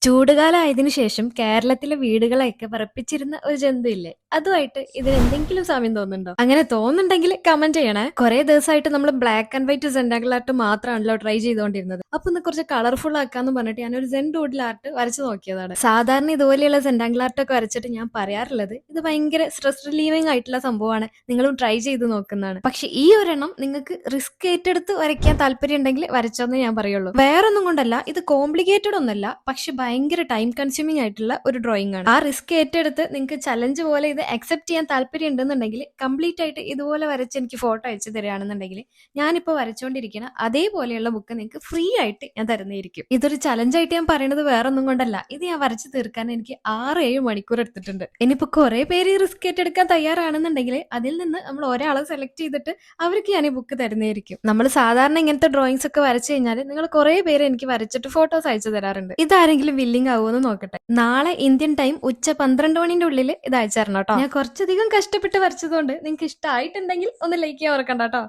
ചൂടുകാലമായതിനു ശേഷം കേരളത്തിലെ വീടുകളെയൊക്കെ വിറപ്പിച്ചിരുന്ന ഒരു ജന്തു ഇല്ലേ? അതുമായിട്ട് ഇതിന് എന്തെങ്കിലും സാമ്യം തോന്നുന്നുണ്ടോ? അങ്ങനെ തോന്നുന്നുണ്ടെങ്കിൽ കമന്റ് ചെയ്യണേ. കുറെ ദിവസമായിട്ട് നമ്മൾ black and white zentangle art മാത്രമാണല്ലോ ട്രൈ ചെയ്തുകൊണ്ടിരുന്നത്. അപ്പൊ ഒന്ന് കുറച്ച് കളർഫുൾ ആക്കാന്ന് പറഞ്ഞിട്ട് ഞാനൊരു സെൻ ഡൂഡിൽ ആർട്ട് വരച്ചു നോക്കിയതാണ്. സാധാരണ ഇതുപോലെയുള്ള സെൻഡാങ്കിൾ ആർട്ട് ഒക്കെ വരച്ചിട്ട് ഞാൻ പറയാറുള്ളത് ഇത് ഭയങ്കര സ്ട്രെസ് റിലീവിംഗ് ആയിട്ടുള്ള സംഭവമാണ്, നിങ്ങളും ട്രൈ ചെയ്ത് നോക്കുന്നതാണ്. പക്ഷെ ഈ ഒരെണ്ണം നിങ്ങൾക്ക് റിസ്ക് ഏറ്റെടുത്ത് വരയ്ക്കാൻ താല്പര്യം ഉണ്ടെങ്കിൽ വരച്ചോന്നേ ഞാൻ പറയുള്ളൂ. വേറൊന്നും കൊണ്ടല്ല, ഇത് കോംപ്ലിക്കേറ്റഡ് ഒന്നല്ല, പക്ഷെ ഭയങ്കര ടൈം കൺസ്യൂമിംഗ് ആയിട്ടുള്ള ഒരു ഡ്രോയിങ് ആണ്. ആ റിസ്ക് ഏറ്റെടുത്ത് നിങ്ങൾക്ക് ചലഞ്ച് പോലെ ഇത് അക്സെപ്റ്റ് ചെയ്യാൻ താല്പര്യം ഉണ്ടെന്നുണ്ടെങ്കിൽ കംപ്ലീറ്റ് ആയിട്ട് ഇതുപോലെ വരച്ച് എനിക്ക് ഫോട്ടോ അയച്ചു തരികയാണെന്നുണ്ടെങ്കിൽ ഞാനിപ്പോൾ വരച്ചുകൊണ്ടിരിക്കുന്ന അതേപോലെയുള്ള ബുക്ക് നിങ്ങൾക്ക് ഫ്രീ ആയിട്ട് ഞാൻ തരുന്നതായിരിക്കും. ഇതൊരു ചലഞ്ചായിട്ട് ഞാൻ പറയുന്നത് വേറൊന്നും കൊണ്ടല്ല, ഇത് ഞാൻ വരച്ച് തീർക്കാൻ എനിക്ക് 6-7 മണിക്കൂർ എടുത്തിട്ടുണ്ട്. ഇനിയിപ്പോ കുറെ പേര് ഈ റിസ്ക് ഏറ്റെടുക്കാൻ തയ്യാറാണെന്നുണ്ടെങ്കിൽ അതിൽ നിന്ന് നമ്മൾ ഒരാളെ സെലക്ട് ചെയ്തിട്ട് അവർക്ക് ഞാൻ ഈ ബുക്ക് തരുന്നതായിരിക്കും. നമ്മൾ സാധാരണ ഇങ്ങനത്തെ ഡ്രോയിങ്സ് ഒക്കെ വരച്ചു കഴിഞ്ഞാൽ നിങ്ങൾ കുറെ പേര് എനിക്ക് വരച്ചിട്ട് ഫോട്ടോസ് അയച്ചു തരാറുണ്ട്. ഇതാരെങ്കിലും വില്ലിംഗ് ആവുമെന്ന് നോക്കട്ടെ. നാളെ ഇന്ത്യൻ ടൈം ഉച്ച 12 മണിന്റെ ഉള്ളിൽ ഇത് അയച്ചു തരണം കേട്ടോ. ഞാൻ കുറച്ചധികം കഷ്ടപ്പെട്ട് വരച്ചതുകൊണ്ട് നിങ്ങൾക്ക് ഇഷ്ടമായിട്ടുണ്ടെങ്കിൽ ഒന്ന് ലൈക്ക് ചെയ്യാൻ ഓർക്കണ്ട കേട്ടോ.